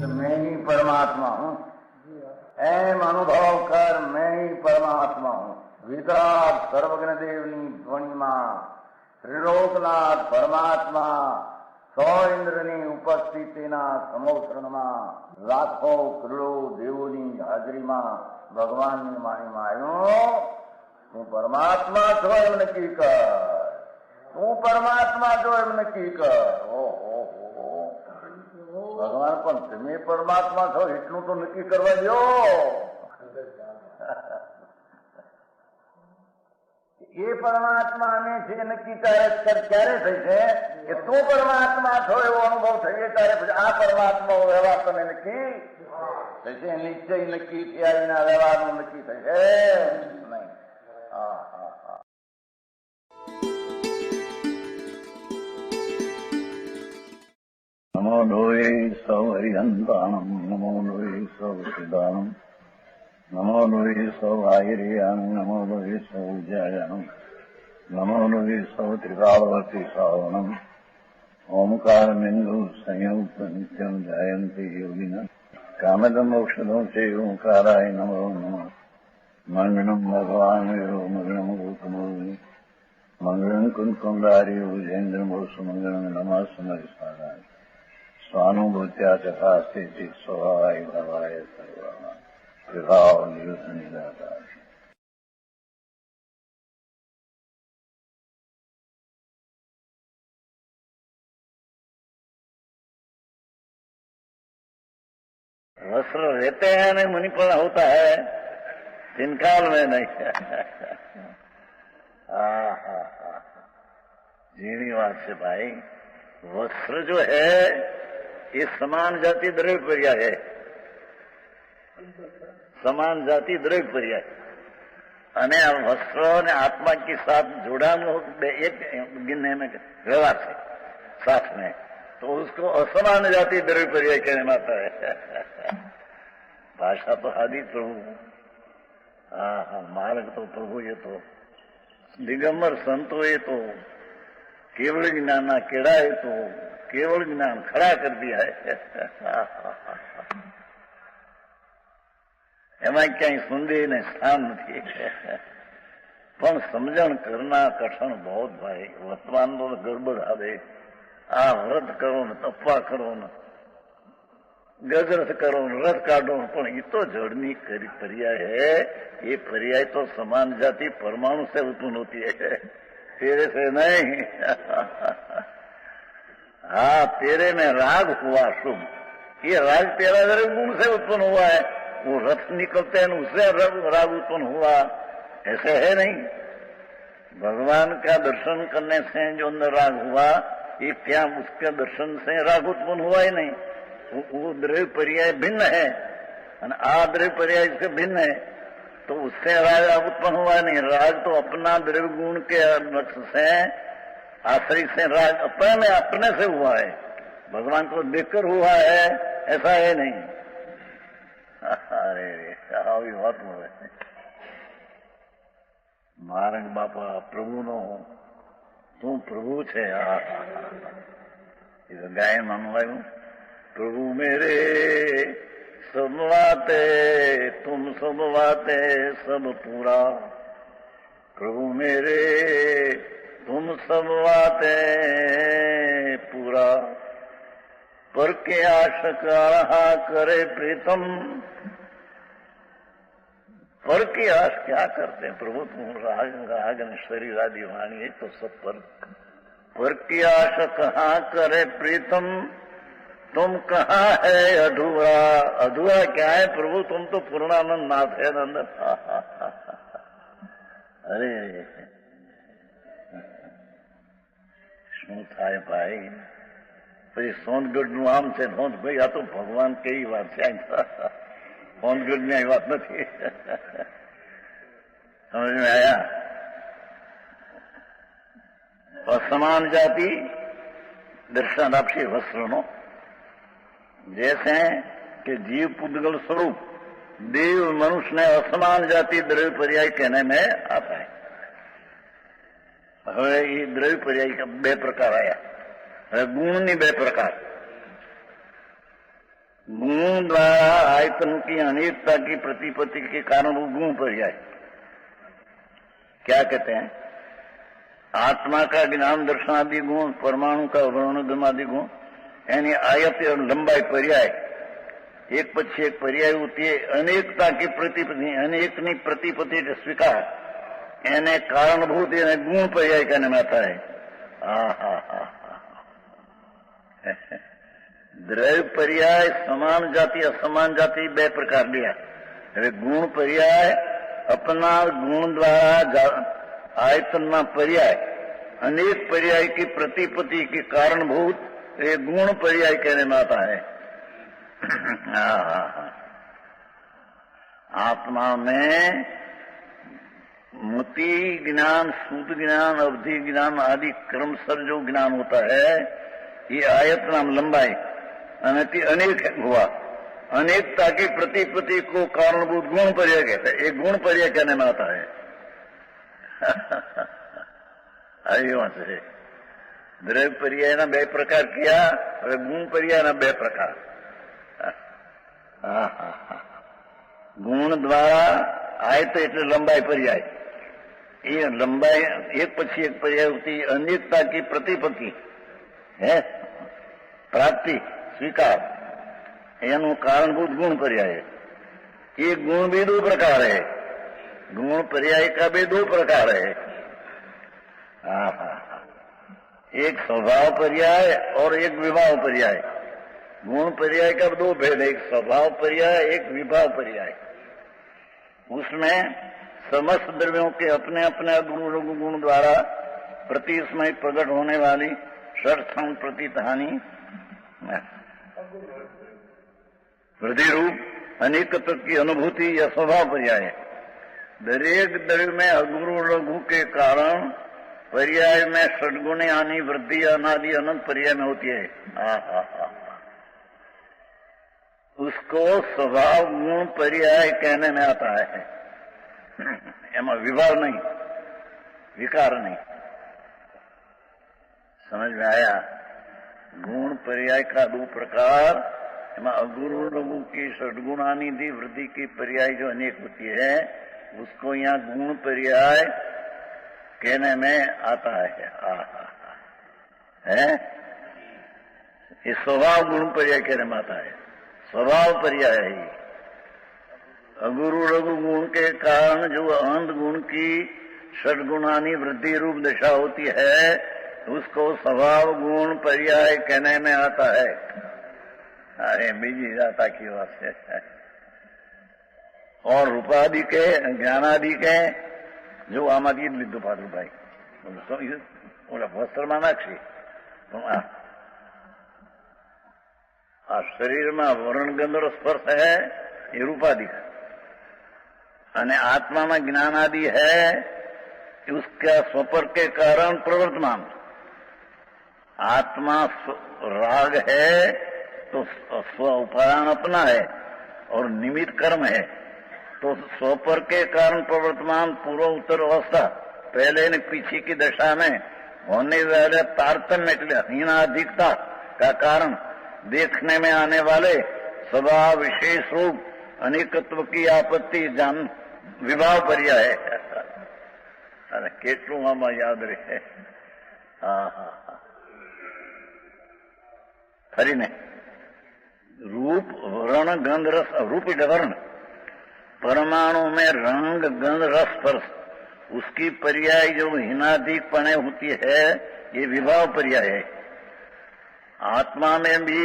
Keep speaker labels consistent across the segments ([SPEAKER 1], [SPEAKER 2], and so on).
[SPEAKER 1] मैं ही परमात्मा हूँ, एम अनुभव कर मैं ही परमात्मा हूँ। वितराग सर्वज्ञ देवनी ध्वनिमा त्रिलोकनाथ परमात्मा सौ इंद्રની ઉપસ્થિતિના સમોત્સવમાં લાખો કરોડો દેવોની હાજરીમાં ભગવાનની વાણીમાં આવ્યો, તું પરમાત્મા છો એમ નક્કી કર, તું પરમાત્મા છો એમ નક્કી કર. ઓહો, ભગવાન પણ તમે પરમાત્મા છો એટલું તો નક્કી કરવા દો. એ પરમાત્માને છે નક્કી ક્યારે થઈ છે કે તું પરમાત્મા છો એવો અનુભવ થઈએ ત્યારે પછી આ પરમાત્મા વ્યવહાર તમે નક્કી થશે. નિશ્ચય નક્કી થયા વિના વ્યવહારનું નક્કી થશે નહીં. હા હા હા.
[SPEAKER 2] નમો લોહે સૌ હરિહંતાણમ, નમો લોહે સૌ સિદ્ધાણમ, નમો લોહે સૌ આહિર્યાણમ, નમો લોહે સૌ જયાણમ, નમો લોહે સૌ ત્રિકાળવતી શ્રાવણમ. ઓમકારમિંદુ સંયુક્ત નિત્યમ જાયંતિ યોગિના કામદમ મોક્ષદો છે ઓંકારાય નમો નમઃ. મંગળમ ભગવાન વિરો મંગળમ ગૌતમોર્મિ મંગળમ કુંકુંડાર્યો જૈન્દ્રમો સુમંગળમ નમઃ સમરિસારાય સ્વાનુભૂત્યા ચકાસ્તે સ્વભાવાય ભવાય સર્વા વિભાવ નિયુત નિરાકાર.
[SPEAKER 1] वस्त्र रहते हैं नहीं मुनिफल होता है, तिनकाल में नहीं. जीनी बात से भाई, वस्त्र जो है ये समान जाति द्रव्य पर्याय है, समान जाति द्रव्य पर्याय. અને આ વસ્ત્રો અને આત્મા के साथ जुड़ान एक गिनने में व्यवहार से साथ में, तो उसको असमान जाति द्रव्य पर्याय कहने में आता है. भाषा तो आदि प्रभु, हाँ हाँ, मार्ग तो प्रभु ये तो दिगंबर संतो ये तो केवल ज्ञान केड़ा है तो केवल ज्ञान खड़ा कर दिया है. એમાં ક્યાંય સુંદી ને સ્થાન નથી. પણ સમજણ કરના કઠણ બહુ ભાઈ. વર્તમાનનો ગરબડ આવે, આ વ્રત કરો ને તપવા કરો ને ગજરથ કરો ને રથ કાઢો, પણ એ તો જળની पर्याय है. ये पर्याय तो समान जाति परमाणु से उत्पन्न होती है, तेरे से नहीं. हाँ, तेरे में राग हुआ शुभ, ये राग तेरा गुण से उत्पन्न हुआ है. वो रथ निकलते हैं उससे राग उत्पन्न हुआ, ऐसे है नहीं. भगवान का दर्शन करने से जो अंदर राग हुआ, ये क्या उसके दर्शन से राग उत्पन्न हुआ ही नहीं. वो द्रव्य पर्याय भिन्न है और आ द्रव्य पर्याय इससे भिन्न है, तो उससे राग उत्पन्न हुआ नहीं. राग तो अपना द्रव्य गुण के लक्ष्य से आश्रय से राग अपने से हुआ है, भगवान को देखकर हुआ है ऐसा है नहीं. अरे આવી વાત હોય. મારંગ બાપા પ્રભુનો તું પ્રભુ છે. એ ગાયન માનવાયું, प्रभु मेरे सब बाते तुम सब बाते सब पूरा, प्रभु मेरे तुम सब बाते पूरा. पर के आशक रहा करे प्रीतम, पर की आश क्या करते हैं प्रभु तुम राग ने शरीर आदि वाणी है तो सब पर की आश कहाँ करे प्रीतम, तुम कहाँ है अधूरा. अधूरा क्या है प्रभु, तुम तो पूर्णानंद नाथ है नंदन. अरे શું થાય ભાઈ. પછી સોનગઢનું આમ છે નોંધ ભાઈ, આ તો ભગવાન કેવી વાત છે. સોનગઢની આ વાત નથી. સમજ में आया. असमान जाति दर्शन आपसे वस्त्रનો, जैसे कि जीव पुद्गल स्वरूप देव मनुष्य ने असमान जाति द्रव्य पर्याय कहने में आता है। હવે એ દ્રવ્ય પર્યાય બે પ્રકાર આવ્યા। હવે ગુણની બે પ્રકાર। गुण द्वारा आयतन की अनेकता की प्रतिपत्ति के कारण वो गुण पर्याय। क्या कहते हैं? आत्मा का ज्ञान दर्शन आदि गुण, परमाणु का वर्णगम आदि गुण, यानी आयत और लंबाई पर्याय एक पक्षी एक पर्याय होती है। अनेकता की प्रतिपत्ति, अनेकनी प्रतिपत्ति स्वीकार એને કારણભૂત એને ગુણ પર્યાય कहने में आता है। દ્રવ્ય પર્યાય સમાન જાતિ અસમાન જાતિ બે પ્રકાર लिया। હવે ગુણ પર્યાય अपना गुण द्वारा आयतन पर्याय अनेक पर्याय की प्रतिपत्ति के कारणभूत ये गुण पर्याय कहने में आता है। आत्मा में मति ज्ञान, शुद्ध ज्ञान, अवधि ज्ञान आदि क्रमशः जो ज्ञान होता है ये आयत नाम लंबाई अनेक हुआ। अनेकता की प्रतिपत्ति को कारणभूत गुण पर्याय कहते हैं। एक गुण पर्याय कहने में आता है। से द्रव्य पर्याय ना बे प्रकार किया और गुण पर्याय ना बे प्रकार। गुण द्वारा आयत એટલે લંબાઈ पर्याय। ये लंबाई एक પછી एक पर्याय होती। अनेकता की प्रतिपत्ति है, प्राप्ति स्वीकार, એનું कारणभूत गुण पर्याय है। ये गुण भी दो प्रकार है। गुण पर्याय का भी दो प्रकार है। एक स्वभाव पर्याय और एक विभाव पर्याय। गुण पर्याय का दो भेद, एक स्वभाव पर्याय, एक विभाव पर्याय। उसमें समस्त द्रव्यों के अपने अपने गुण द्वारा प्रति समय प्रकट होने वाली षट्स्थान प्रतीत हानि वृद्धि रूप अनेकत्व की अनुभूति या स्वभाव पर्याय है। दरेक द्रव्य में अगुरु लघु के कारण पर्याय में षड्गुणी हानि वृद्धि अनादि अनंत पर्याय में होती है। उसको स्वभाव गुण पर्याय कहने में आता है। एमा विभाव नहीं, विकार नहीं। समझ में आया? गुण पर्याय का दो प्रकार। एमा अगुरु लघु की षड्गुणानी दी वृद्धि की पर्याय जो अनेक होती है उसको यहाँ गुण पर्याय कहने में आता है। ये स्वभाव गुण पर्याय कहने में आता है। स्वभाव पर्याय है। अगुरु लघु गुण के कारण जो अनंत गुण की षड्गुणानी वृद्धि रूप दशा होती है उसको स्वभाव गुण पर्याय कहने में आता है। अरे बीजी जाता की बात है। और रूपादि के ज्ञानादि के जो आमादी લીધું પાછું ભાઈ ઓલા વસ્ત્રમાં નાખશે આ શરીરમાં વર્ણગંધનો સ્પર્શ है ये रूपादि का, અને આત્મામાં જ્ઞાન આદि है उसका स्वपर के कारण प्रवर्तमान। आत्मा राग है तो स्व उपादान अपना है और निमित्त कर्म है, तो स्वपर के कारण प्रवर्तमान पूर्व उत्तर अवस्था पहले ने पीछे की दशा में होने वाले तारतम्य हीनाधिकता का कारण देखने में आने वाले स्वभाव विशेष रूप अनेकत्व की आपत्ति जान विभाव पर्याय है। अरे કેટલું આમાં યાદ રહે। ફરીને रूप वर्ण गंध रस, रूप वर्ण परमाणु में रंग गंध रस स्पर्श उसकी पर्याय जो हीनाधिक पने होती है ये विभाव पर्याय है। आत्मा में भी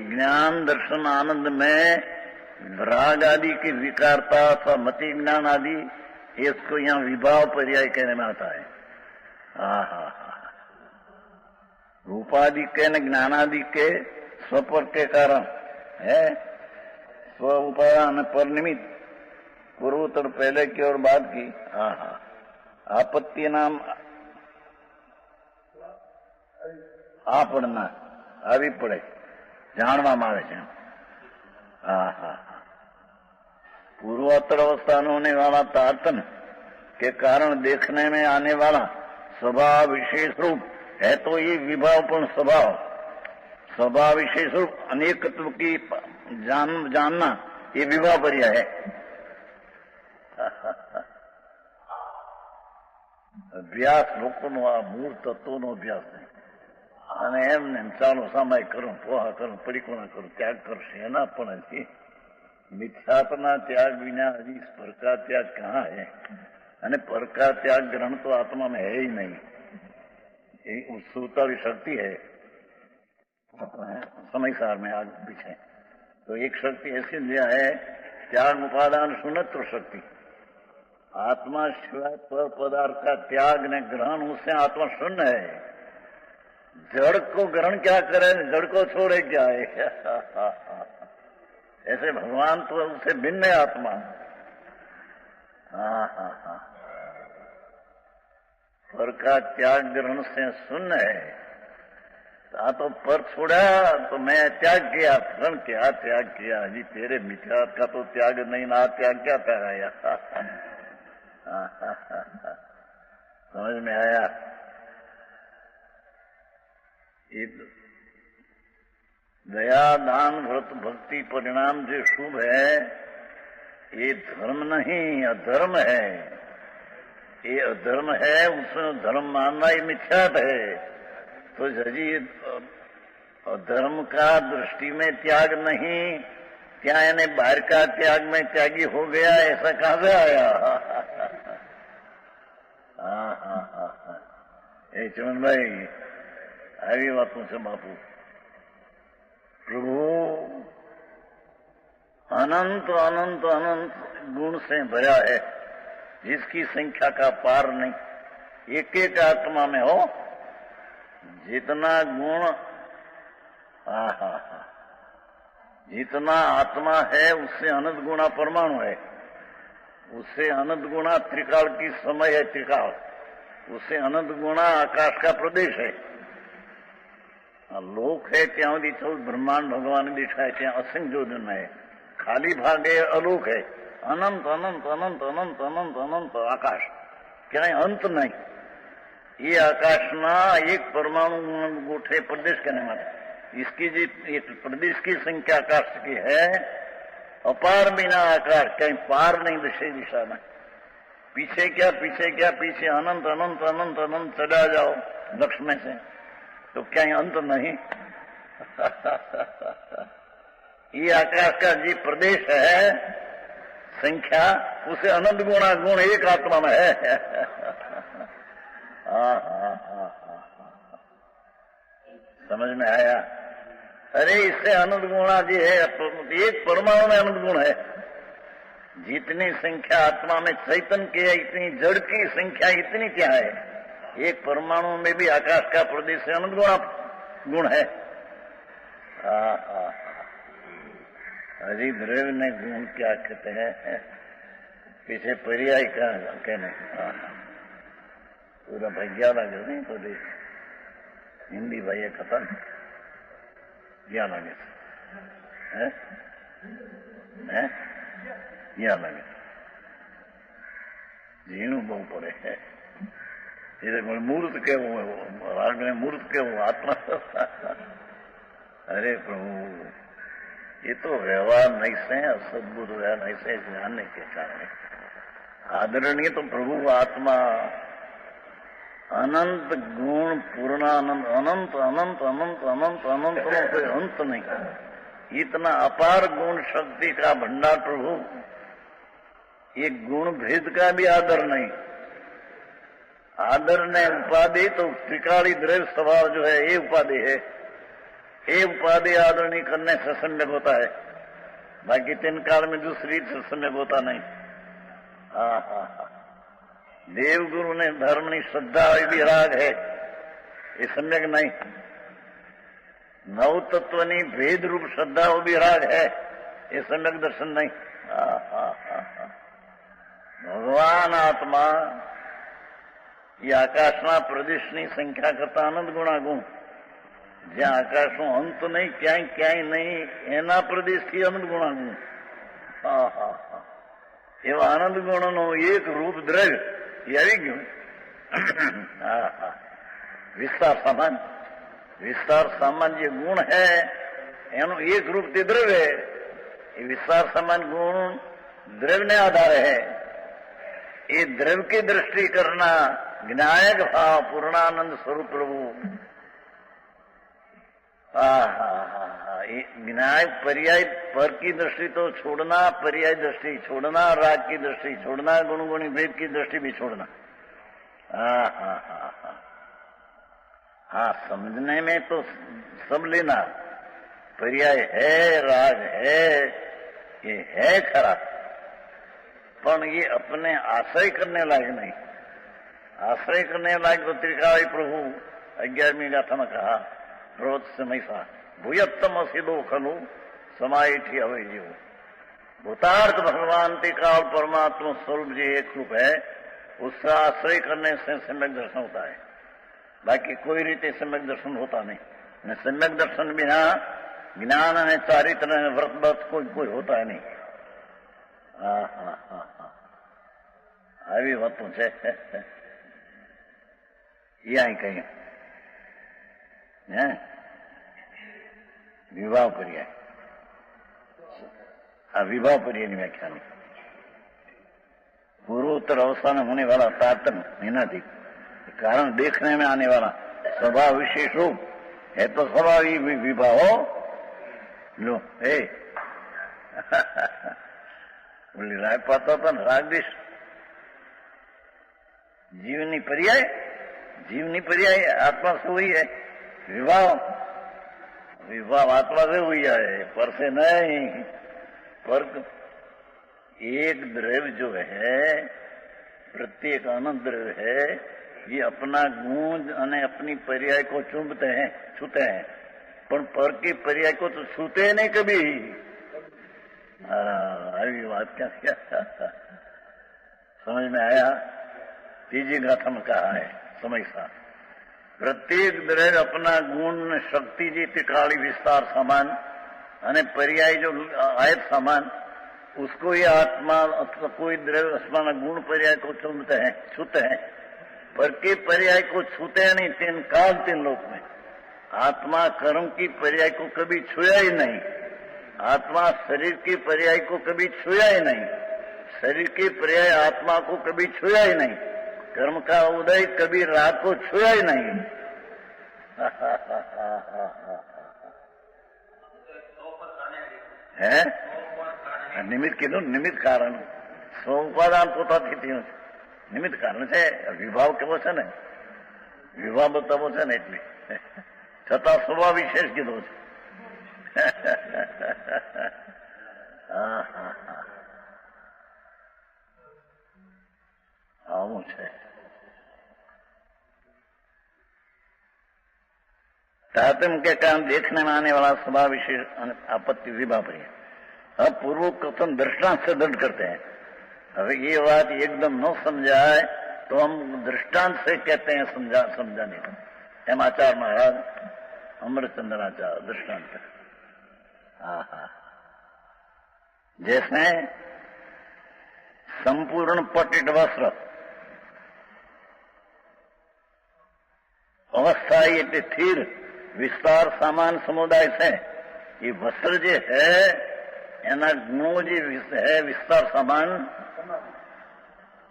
[SPEAKER 1] ज्ञान दर्शन आनंद में राग आदि की विकारता अथवा मति ज्ञान आदि इसको यहाँ विभाव पर्याय कहने में आता है। रूपादि के न ज्ञानादि के स्वपर के कारण है, स्व उपादान पर निमित्त पूर्वोत्तर पहले की और बाद की आपत्ति नाम आ पड़ना આવી પડે જાણવામાં આવે છે। पूर्वोत्तर अवस्था में होने वाला तारतम के कारण देखने में आने वाला स्वभाव विशेष रूप है, तो ये विभावपूर्ण स्वभाव विशेष रूप अनेकत्व की जानना ये विभाव पर्याय है। અભ્યાસ લોકોનો આ મૂળ તત્વનો અભ્યાસ નહીં, અને એમને ચાલો સામાય કરું, પોહા કરું, પડીકોના કરું, ત્યાગ કરશે એના પણ હજી મિથ્યાત્વના ત્યાગ વિના હજી પર का त्याग कहाँ है? અને પર का त्याग ग्रहण तो आत्मा में है ही नहीं। ये उत्सुकता की शक्ति है समय सार में आगे पीछे। तो एक शक्ति ऐसी दिया है त्याग उपादान शून्यत्व शक्ति। आत्मा शिवाय पर पदार्थ का त्याग ने ग्रहण, उससे आत्मा शून्य है। जड़ को ग्रहण क्या करे, जड़ को छोड़े क्या है? ऐसे भगवान तो उससे भिन्न है आत्मा। पर का त्याग ग्रहण से शून्य है। तो पर छोड़ा तो मैं त्याग किया, ग्रहण क्या त्याग किया? जी तेरे मिथ्या का तो त्याग नहीं ना, त्याग क्या त्याग आया? समझ में आया? ये दया दान व्रत भक्ति परिणाम जो शुभ है, ये धर्म नहीं अधर्म है। ये अधर्म है, उसमें धर्म मानना ही मिथ्यात है। तो जी धर्म का दृष्टि में त्याग नहीं, क्या यानी बाहर का त्याग में त्यागी हो गया, ऐसा कहां से आया? એ ચમનભાઈ આવી વાતો છે બાપુ। प्रभु अनंत अनंत अनंत गुण से भरा है, जिसकी संख्या का पार नहीं। एक एक आत्मा में हो जितना गुण, जितना आत्मा है उससे अनंत गुणा परमाणु है, उससे अनंत गुणा त्रिकाल की समय है, त्रिकाल उससे अनंत गुणा आकाश का प्रदेश है। लोक है ત્યાં સુધી 14 ब्रह्मांड भगवान दिखाए, ત્યાં असंख्य जोजन है। खाली भाग है, अलोक है। अनंत अनंत अनंत अनंत अनंत अनंत आकाश, क्या अंत नहीं। ये आकाश ना एक परमाणु गोठे प्रदेश कहने वाले, इसकी जो प्रदेश की संख्या आकाश की है, अपार बिना आकाश, कहीं पार नहीं दिशा में। पीछे क्या पीछे क्या पीछे, अनंत अनंत अनंत अनंत चला जाओ लक्ष्य में से, तो क्या अंत नहीं? ये आकाश का जी प्रदेश है संख्या, उसे अनंत गुणा गुण एक आत्मा में है। समझ में आया? अरे इससे अनंत गुणा जी है, एक परमाणु में अनंत गुण है। जितनी संख्या आत्मा में चैतन्य की है, इतनी जड़ की संख्या इतनी क्या है? एक परमाणु में भी आकाश का प्रदेश से अनंत गुण है। हरि द्रव्य ने गुण क्या कहते हैं, पीछे पर्याय का कहने पूरा भैया लगे नहीं तो हिंदी भाई खत्म क्या लगे है क्या लगे जीणु बहु पड़े है। मूर्त के वो राग में मूर्त के वो आत्मा। अरे प्रभु ये तो व्यवहार नहीं से, सद्बुद्ध व्यवहार नहीं से जानने के कारण आदरणीय तो प्रभु आत्मा अनंत गुण पूर्णानंद, अनंत अनंत अनंत अनंत अनंत कोई अंत नहीं। इतना अपार गुण शक्ति का भंडार प्रभु, एक गुण भेद का भी आदर नहीं। आदर ने उपाधि तो त्रिकाली द्रव्य स्वभाव जो है ये उपाधि है। ये उपाधि आदर नहीं करने से सम्यक होता है, बाकी तीन काल में दूसरी से सम्यक होता नहीं। देव गुरु ने धर्म नहीं श्रद्धा भी राग है, ये सम्यक नहीं। नव तत्व नहीं भेद रूप श्रद्धा वो भी राग है, ये सम्यक दर्शन नहीं। भगवान आत्मा ये आकाशना प्रदेशनी संख्या करता अनंत गुणा गुण, જ્યાં આકાશનો અંત નહીં, ક્યાંય ક્યાંય નહીં, એના પ્રદેશથી અનંત ગુણા ગુણ। એવા આનંદ ગુણોનું એક રૂપ દ્રવ્ય એ આવી ગયું. હા હા, વિસ્તાર સામાન જે ગુણ है એનું એક રૂપ તે દ્રવ્ય है. ये विस्तार समान गुण द्रव्य ने आधार है. ये द्रव्य की दृष्टि करना ज्ञायक भाव पूर्णानंद स्वरूप प्रभु. ज्ञाय पर्याय पर की दृष्टि तो छोड़ना, पर्याय दृष्टि छोड़ना, राग की दृष्टि छोड़ना, गुण गुणी भेद की दृष्टि भी छोड़ना. हाँ, समझने में तो सब लेना. पर्याय है, राग है, ये है खरा, पर ये अपने आश्रय करने लायक नहीं. आश्रय करने लायक तो त्रिकाल प्रभु 11वीं गाथा में कहा, प्रोत समय सा भूयत्तम असिदो खलु समाइठी अवय जीव. भूतार्थ भगवान त्रिकाल परमात्मा स्वरूप जो एक रूप है, उसका आश्रय करने से सम्यक दर्शन होता है. बाकी कोई रीते सम्यक दर्शन होता नहीं. न सम्यक दर्शन बिना ज्ञान है, चारित्र है, व्रत कोई होता है नहीं. આવી વાતો છે. અહીં કઈ વિવાહ પર્યાય, આ વિવાહ પર્યાયની વ્યાખ્યા नहीं. पूर्वोत्तर अवस्था में होने वाला तारतम्य निनादी कारण देखने में आने वाला स्वभाव विशेष रूप है. तो स्वभाव ही विवाह हो लो. बोली राय पाता था रागदेश जीवनी पर्याय आत्मा से हुई है. विवाह आत्मा से हुई है, पर से नहीं. पर एक द्रव्य जो है, प्रत्येक अनंत द्रव्य है, ये अपना गुण और अपनी पर्याय को छूते हैं, पर के पर्याय को तो छूते नहीं कभी. अभी बात क्या समझ में आया? तीजी गाथा में कहा है समय सा प्रत्येक द्रव्य अपना गुण शक्ति जी त्रिकाली विस्तार समान અને पर्याय जो आयत समान, उसको ये आत्मा अथवा कोई द्रव्य अपना गुण पर्याय को छूते हैं, पर के पर्याय को छूते नहीं. तीन काल तीन लोक में आत्मा कर्म की पर्याय को कभी छुआ ही नहीं. आत्मा शरीर की पर्याय को कभी छुआ ही नहीं. शरीर की पर्याय आत्मा को कभी छुआ ही नहीं. कर्म का उदय कभी राग को छुआ ही नहीं. है નિમિત્ત કીધું, નિમિત્ત કારણ. સ્વઉપાદાન પોતાથી થયું છે, નિમિત્ત કારણ છે. વિભાવ કેવો છે ને, વિવાહ બતાવો છે ને, એટલે છતાં સ્વભાવ વિશેષ કીધો છે. આવું છે. तारतम्य के कारण देखने में आने वाला स्वभाव विशेष आपत्ति विवाह पर. अब पूर्व कथन दृष्टांत से दृढ़ करते हैं. अब ये बात एकदम न समझाए तो हम दृष्टांत से कहते हैं समझाने को. एम आचार्य महाराज अमृतचंद्राचार्य दृष्टांत. जैसे संपूर्ण पटित वस्त्र अवस्था ये स्थिर विस्तार सामान समुदाय से ये वस्त्र जो है एना गुणों जो है विस्तार सामान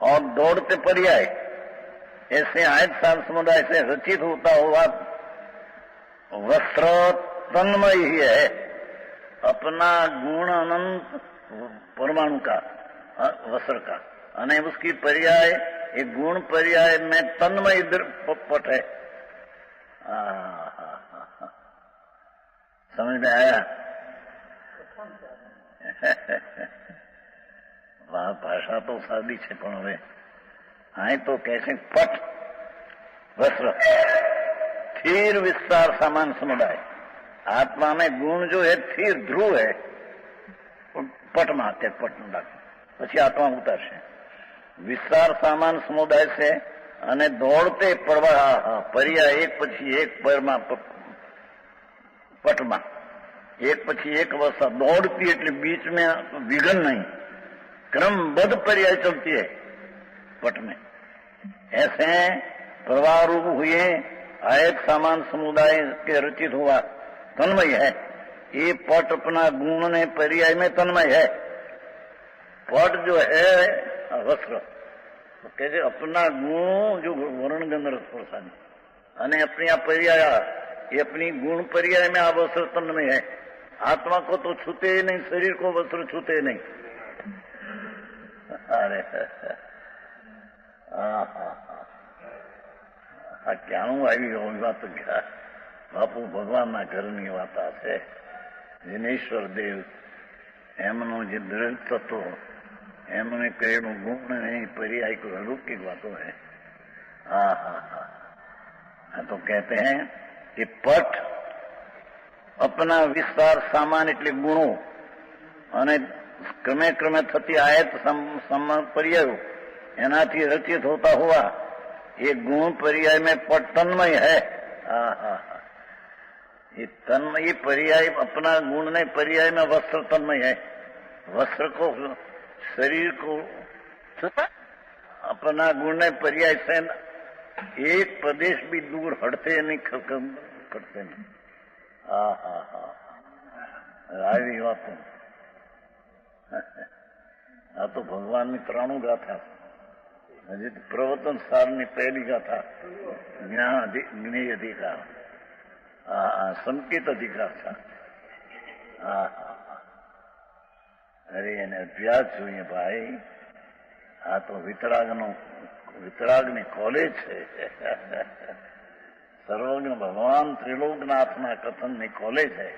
[SPEAKER 1] और दौड़ते पर्याय ऐसे आयत साल समुदाय से रचित होता हुआ वस्त्र तन्मय ही है. अपना गुण अनंत परमाणु का वस्त्र का अने उसकी पर्याय एक गुण पर्याय में तन्मय पट है. समझ में आया? वाह, भाषा तो सादी है, पण હવે અહીં तो कैसे पट वस्त्र स्थिर विस्तार समान समुदाय. आत्मा में गुण जो है स्थिर ध्रुव है, पट में आते पट न डाके પછી આત્મા ઉતરશે. વિસ્તાર સામાન સમુદાય છે અને દોડતે પ્રવાહ पर्याय एक પછી एक પરમાં पटમાં एक પછી एक अवस्था दौड़ती એટલે बीच में विघन नहीं, क्रमबद्ध पर्याय चलती है पट में। ऐसे प्रवाह रूप हुए आयत सामान समुदाय के रचित हुआ तन्मय है। ये पट अपना गुण ने पर्याय में तन्मय है। पट जो है वस्त्र तो कहते अपना गुण जो वर्ण गंध रस प्रसाद અને अपनी આ पर्याय ये अपनी गुण पर्याय में आ वस्त्र तन्मय है। आत्मा को तो छूते ही नहीं, शरीर को वस्त्र छूते नहीं। अरे ક્યાંનું આવી હોય વાત ક્યાં બાપુ ભગવાનના ઘરની વાત છે। દિનેશ્વર દેવ એમનું જે દ્રઢ તત્વ એમને કહેલું ગુણ નહીં पर्याय को अलौकिक बातों है। तो कहते हैं कि पट अपना विस्तार सामान એટલે ગુણો અને ક્રમે ક્રમે થતી આયત पर्यायो એનાથી રચિત होता हुआ ये गुण पर्याय में पट तन्मय है। ये तन्मय पर्याय अपना गुण ने पर्याय में वस्त्र तन्मय है। वस्त्र को शरीर को अपना गुण ने पर्याय से एक प्रदेश भी दूर हटते नहीं, करते नहीं। આવી વાતો આ તો ભગવાનની 93 ગાથા। હજી પ્રવર્તન સારની પહેલી ગાથા જ્ઞેય અધિકાર, સંકેત અધિકાર था। અરે એને અભ્યાસ જોઈએ ભાઈ। આ તો વિતરાગની કોલેજ છે। सर्वज्ञ भगवान त्रिलोकनाथना कथन में कॉलेज है।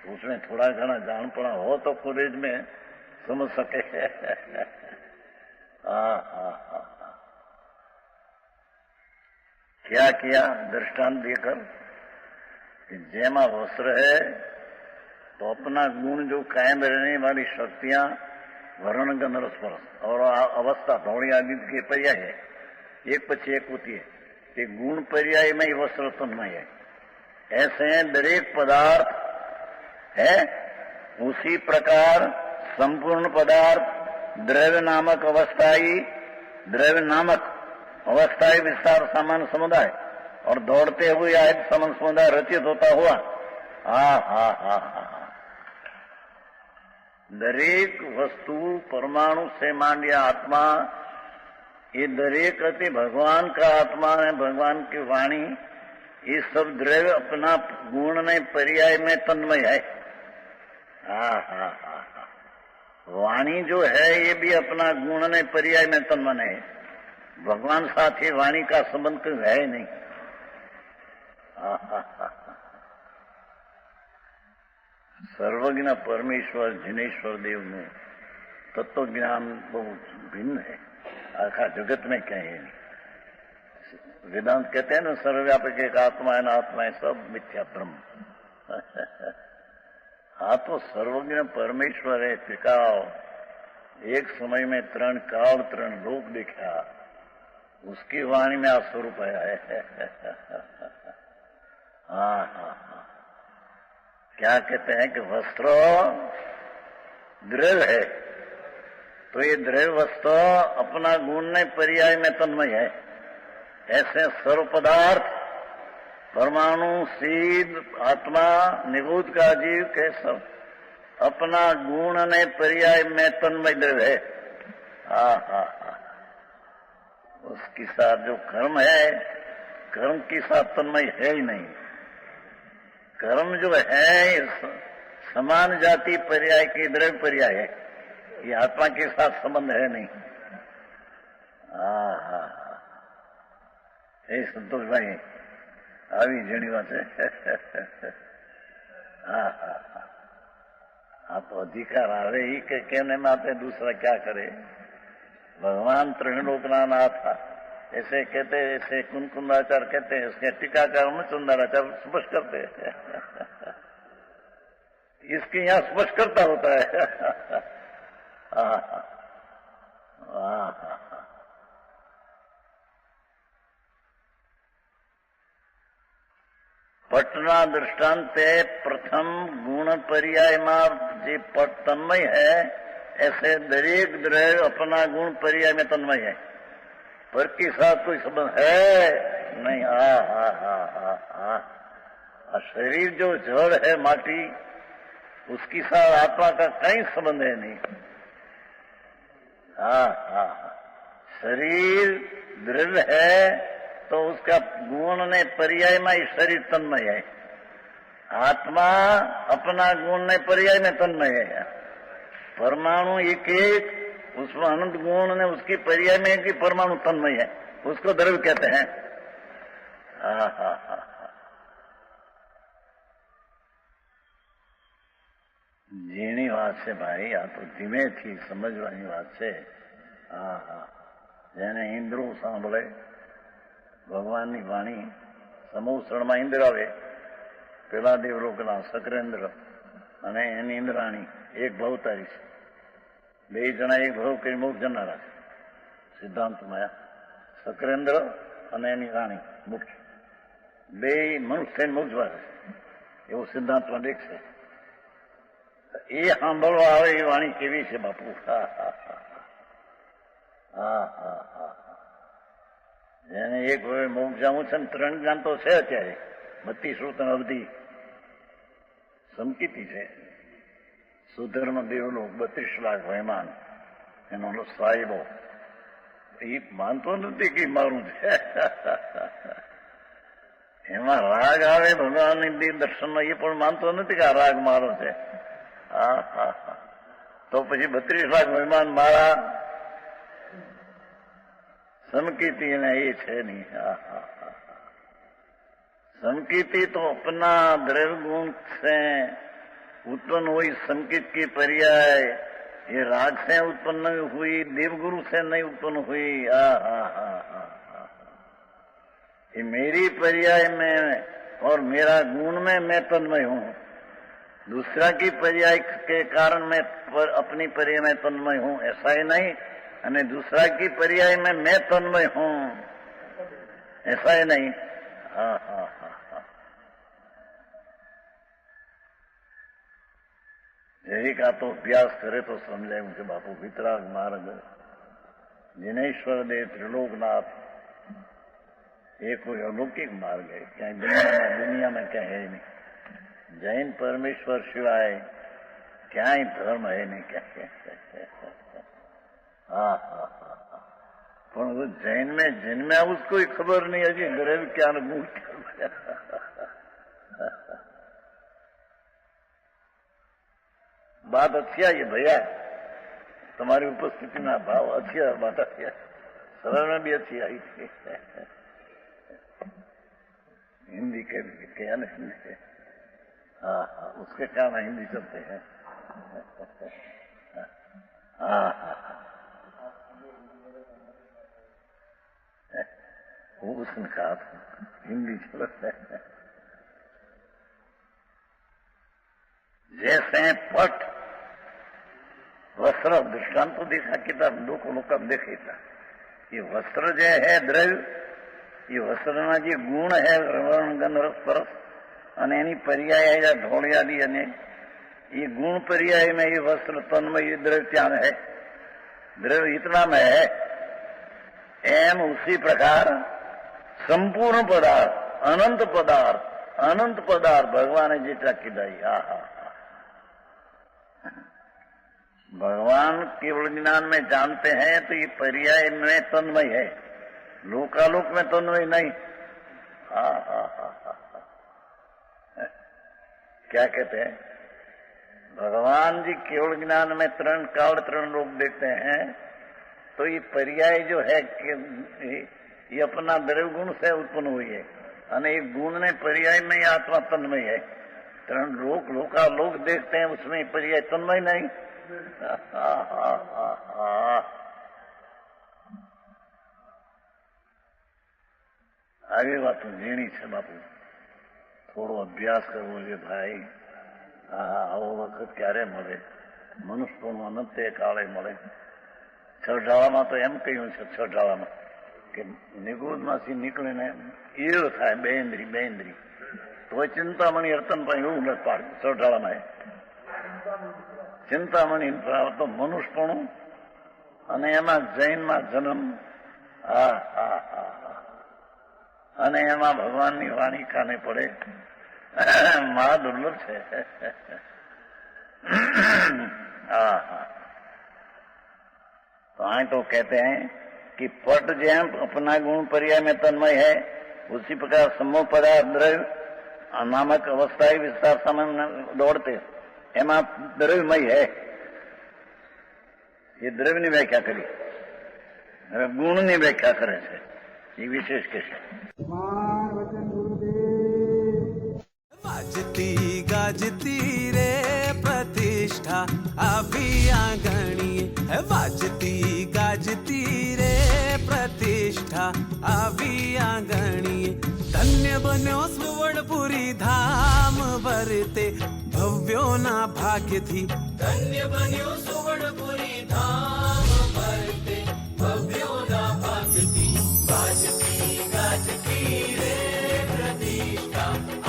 [SPEAKER 1] उसमें थोड़ा घना जान पड़ा हो तो कॉलेज में समझ सके। क्या किया दृष्टांत देकर कि जेमा वस्त्र है तो अपना गुण जो कायम रहने वाली शक्तियां वर्ण गंध रस स्पर्श और अवस्था धौड़ी आदि के पर्याय है, एक पछी एक होती है। कि गुण पर्याय में ही वस्त्र तन्मय है। ऐसे दरेक पदार्थ है उसी प्रकार संपूर्ण पदार्थ द्रव्य नामक अवस्थाई विस्तार सामान्य समुदाय और दौड़ते हुए आयत सामान्य समुदाय रचित होता हुआ दरेक वस्तु परमाणु से मांडिया आत्मा ये दरेक अति भगवान का आत्मा है, भगवान की वाणी, ये सब द्रव्य अपना गुण ने पर्याय में तन्मय है। वाणी जो है ये भी अपना गुण ने पर्याय में तन्मय है। भगवान साथ ही वाणी का संबंध है नहीं। सर्वज्ञ परमेश्वर जिनेश्वर देव નું तत्व ज्ञान बहुत भिन्न है, आखा जगत में कहीं नहीं। वेदांत कहते हैं ना सर्वव्यापक एक आत्मा है ना, आत्मा है सब मिथ्या ब्रह्म। हाँ तो सर्वज्ञ परमेश्वर है त्रिकाल, एक समय में 3 काल 3 लोक देखा, उसकी वाणी में आ स्वरूप है। क्या कहते हैं कि वस्त्र द्रव्य है तो ये द्रव्य वस्तु अपना गुण ने पर्याय में तन्मय है। ऐसे सर्व पदार्थ परमाणु शीद आत्मा निगूढ़ का जीव के सब अपना गुण ने पर्याय में तन्मय द्रव्य है। उसके साथ जो कर्म है, कर्म के साथ तन्मय है ही नहीं। कर्म जो है समान जाति पर्याय की द्रव्य पर्याय है, ये आत्मा के साथ संबंध है नहीं। એ સંતોષભાઈ આવી જેની વાત છે। हाँ तो अधिकार आवे ही के कहने माते दूसरा क्या करे। भगवान त्रिलोकना नाथ ऐसे कहते, ऐसे कुंकुंदाचार्य कहते हैं, इसके टीकाकार में चंदाराचार्य स्पष्ट करते हैं। इसके यहाँ स्पष्ट करता होता है। पटना दृष्टांते प्रथम गुण पर्याय में जे पट तन्मय है ऐसे दरेक द्रव्य अपना गुण पर्याय में तन्मय है, पर के साथ कोई संबंध है नहीं। शरीर जो जड़ है माटी, उसकी साथ आत्मा का कहीं संबंध है नहीं। शरीर द्रव्य है तो उसका गुण ने पर्याय में शरीर तन्मय है, आत्मा अपना गुण ने पर्याय में तन्मय है। परमाणु एक एक, उसमें अनंत गुण ने उसकी पर्याय में कि परमाणु तन्मय है, उसको द्रव्य कहते हैं। जीनी बात से भाई, आ तो धीमे थी समझवानी बात से। જેને ઇન્દ્રો સાંભળે ભગવાનની વાણી સમૂહમાં ઇન્દ્ર આવે, પેલા દેવલોકના સક્રેન્દ્ર અને એની ઇન્દ્રાણી એક ભવતારી છે, બે જણા એક ભવ કરી મોક્ષ જનારા છે સિદ્ધાંતમાં। સક્રેન્દ્ર અને એની રાણી મુખ્ય બે મનુષ્ય મોક્ષવા છે, એવું સિદ્ધાંતમાં દેખશે। એ સાંભળવા આવે એ વાણી કેવી છે બાપુ। જેને એક હવે મોક્ષ જવું છે ને 3 જ્ઞાન તો છે અત્યારે, 32 શ્રુત અવધિ સમકીતી છે। સુધર્મ દેવલોક 32 લાખ વહેમાન, એનો સાહેબો એ માનતો નથી કે મારું છે। એમાં રાગ આવે ભગવાનની દર્શનમાં, એ પણ માનતો નથી કે આ રાગ મારો છે। તો પછી 32 લાખ મહેમાન મારા समकीति ने ये है नहीं। समकीति तो अपना द्रव्य गुण से उत्पन्न हुई, समकित की पर्याय ये राग से उत्पन्न हुई, देवगुरु से नहीं उत्पन्न हुई। ये मेरी पर्याय में और मेरा गुण में मैं तन्मय हूँ, दूसरा की पर्याय के कारण मैं अपनी पर्याय में तन्मय हूँ, ऐसा ही नहीं। અને दूसरा की पर्याय में मैं तन्मय हूं, ऐसा ही नहीं। यही का तो अभ्यास करे तो समझे मुझे बापू। वितराग मार्ग, जिनेश्वर देव त्रिलोकनाथ, ये कोई अलौकिक मार्ग है, क्या दुनिया में क्या है नहीं। जैन परमेश्वर सिवाय क्या ही धर्म है नहीं, क्या પણ જૈન में जन्मा उसको खबर नहीं है कि ग्रह क्या गुण क्या। बात अच्छी आई है भैया, तुम्हारी उपस्थिति में भाव अच्छी है, बात अच्छी है, सरल में भी अच्छी आई थी। हिंदी के क्या नहीं है। उसके कारण हिंदी चलते हैं। वो उसने कहा था हिंदी चलते है। जैसे पट वस्त्र दृष्टांत तो देखा किताब लोग देखे था। ये वस्त्र जो है द्रव्य, ये वस्त्र जो गुण है वर्ण गंध रस परस અને એની પર્યાય ઢોળિયાદી અને ये गुण पर्याय में ये वस्त्र तन्मय द्रव्य क्या है, द्रव्य इतना में है। एम उसी प्रकार संपूर्ण पदार्थ, अनंत पदार्थ भगवान ने जेटा कीधाई। भगवान केवल ज्ञान में जानते हैं तो ये पर्याय में तन्मय है, लोकालोक में तन्मय नहीं। क्या कहते हैं, भगवान जी केवल ज्ञान में 3 काल 3 लोग देखते हैं, तो ये पर्याय जो है कि ये अपना द्रव्य गुण से उत्पन्न हुई है, और एक गुण ने पर्याय में आत्मा तन्मय है। 3 लोग देखते हैं, उसमें पर्याय तन्मय नहीं। आगे बात जीणी है बापू, थोड़ो अभ्यास करवो જોઈએ ભાઈ। આવો વખત ક્યારે મળે, મનુષ્યનું અનંત કાળે મળે। છઠાળામાં તો એમ કહ્યું છે, છઠાળામાં કે નિગોદમાંથી નીકળીને ઈર થાય બેન્દ્રી તો ચિંતામણી અર્તન પણ એવું નથી પાડ્યું છઠાળામાં। ચિંતામણી તો મનુષ્યપણું અને એમાં જૈનમાં જન્મ. હા હા હા હા. અને એમાં ભગવાનની વાણી કાને પડે. મહા દુર્લભ છે. हाँ हाँ. तो आए तो कहते हैं कि पट जैम अपना गुण पर्याय में तन्मय है, उसी प्रकार समूह पदार्थ द्रव्य नामक अवस्था विस्तार समय दौड़ते एमा द्रव्यमय है. ये द्रव्य ની વ્યાખ્યા કરી. હવે ગુણની વ્યાખ્યા કરે છે. એ વિશેષ કે છે.
[SPEAKER 3] वाजती गाजती रे प्रतिष्ठा अभी आंगणी है. वाजती गाजती रे प्रतिष्ठा अभी आंगणी. धन्य बन्यो सुवर्णपुरी धाम भरते भव्यो ना भाग्य थी. धन्य बन्यो सुवर्णपुरी धाम भरते भव्यो ना भाग्य थी. वाजती गाजती रे प्रतिष्ठा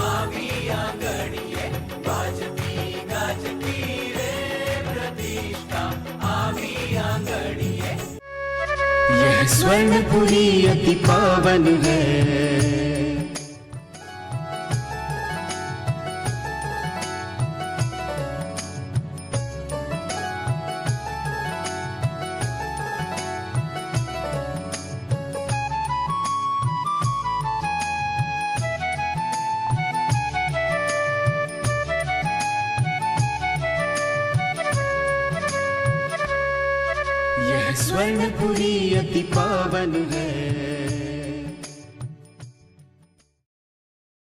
[SPEAKER 3] आवी आंगणीए. वाजती गाजती रे प्रतिष्ठा आवी आंगणीए.
[SPEAKER 4] यह स्वर्णपुरी अति पावन है. यह स्वर्णपुरी अति पावन है.